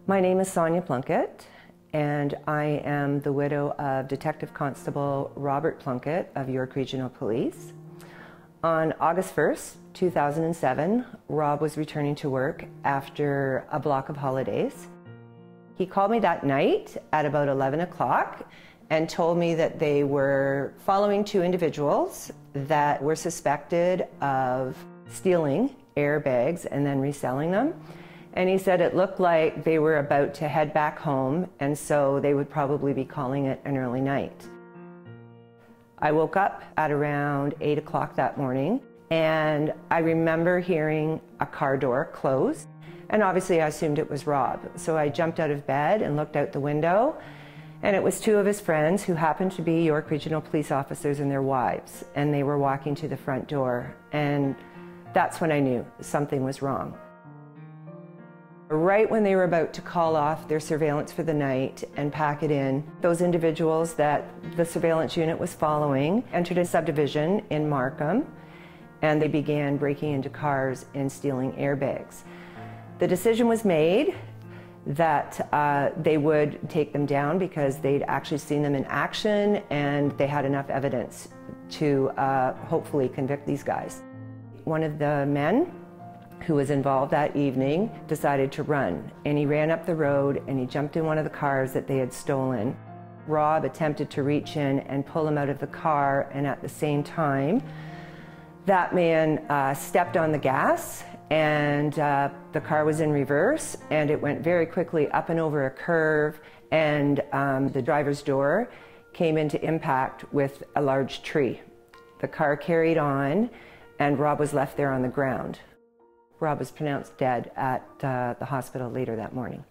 My name is Sonja Plunkett, and I am the widow of Detective Constable Robert Plunkett of York Regional Police. On August 1st, 2007, Rob was returning to work after a block of holidays. He called me that night at about 11 o'clock and told me that they were following two individuals that were suspected of stealing airbags and then reselling them. And he said it looked like they were about to head back home, and so they would probably be calling it an early night. I woke up at around 8 o'clock that morning, and I remember hearing a car door close, and obviously I assumed it was Rob. So I jumped out of bed and looked out the window, and it was two of his friends who happened to be York Regional Police officers and their wives, and they were walking to the front door, and that's when I knew something was wrong. Right when they were about to call off their surveillance for the night and pack it in, those individuals that the surveillance unit was following entered a subdivision in Markham, and they began breaking into cars and stealing airbags. The decision was made that they would take them down because they'd actually seen them in action and they had enough evidence to hopefully convict these guys. One of the men who was involved that evening decided to run, and he ran up the road and he jumped in one of the cars that they had stolen. Rob attempted to reach in and pull him out of the car, and at the same time that man stepped on the gas, and the car was in reverse, and it went very quickly up and over a curve, and the driver's door came into impact with a large tree. The car carried on, and Rob was left there on the ground. Rob was pronounced dead at the hospital later that morning.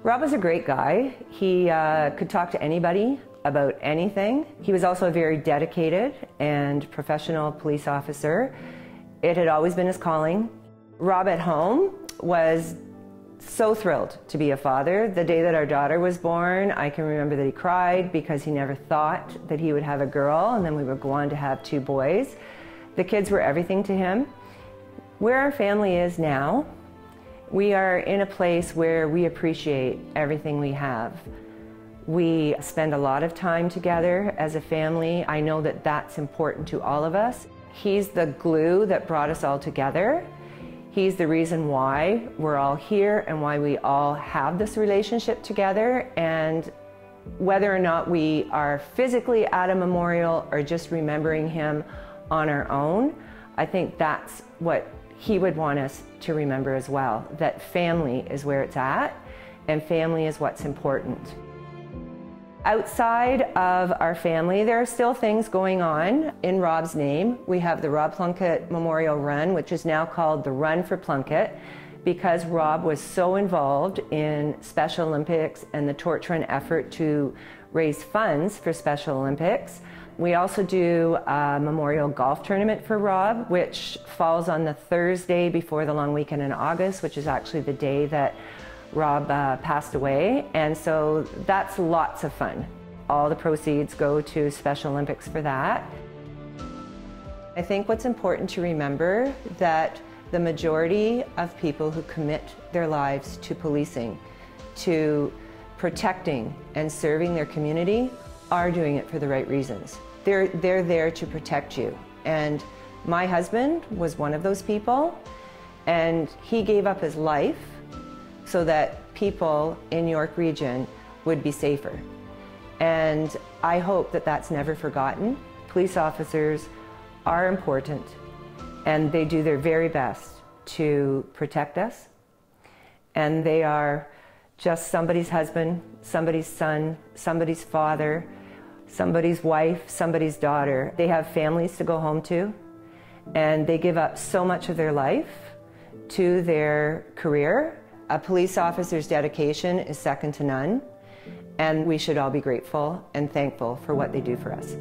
Rob was a great guy. He could talk to anybody about anything. He was also a very dedicated and professional police officer. It had always been his calling. Rob at home was so thrilled to be a father. The day that our daughter was born, I can remember that he cried because he never thought that he would have a girl, and then we would go on to have two boys. The kids were everything to him. Where our family is now, we are in a place where we appreciate everything we have. We spend a lot of time together as a family. I know that that's important to all of us. He's the glue that brought us all together. He's the reason why we're all here and why we all have this relationship together. And whether or not we are physically at a memorial or just remembering him on our own, I think that's what he would want us to remember as well, that family is where it's at, and family is what's important. Outside of our family, there are still things going on in Rob's name. We have the Rob Plunkett Memorial Run, which is now called the Run for Plunkett, because Rob was so involved in Special Olympics and the torch run effort to raise funds for Special Olympics. We also do a memorial golf tournament for Rob, which falls on the Thursday before the long weekend in August, which is actually the day that Rob passed away. And so that's lots of fun. All the proceeds go to Special Olympics for that. I think what's important to remember that the majority of people who commit their lives to policing, to protecting and serving their community, are doing it for the right reasons. They're there to protect you. And my husband was one of those people, and he gave up his life so that people in York Region would be safer. And I hope that that's never forgotten. Police officers are important, and they do their very best to protect us. And they are just somebody's husband, somebody's son, somebody's father, somebody's wife, somebody's daughter. They have families to go home to, and they give up so much of their life to their career. A police officer's dedication is second to none, and we should all be grateful and thankful for what they do for us.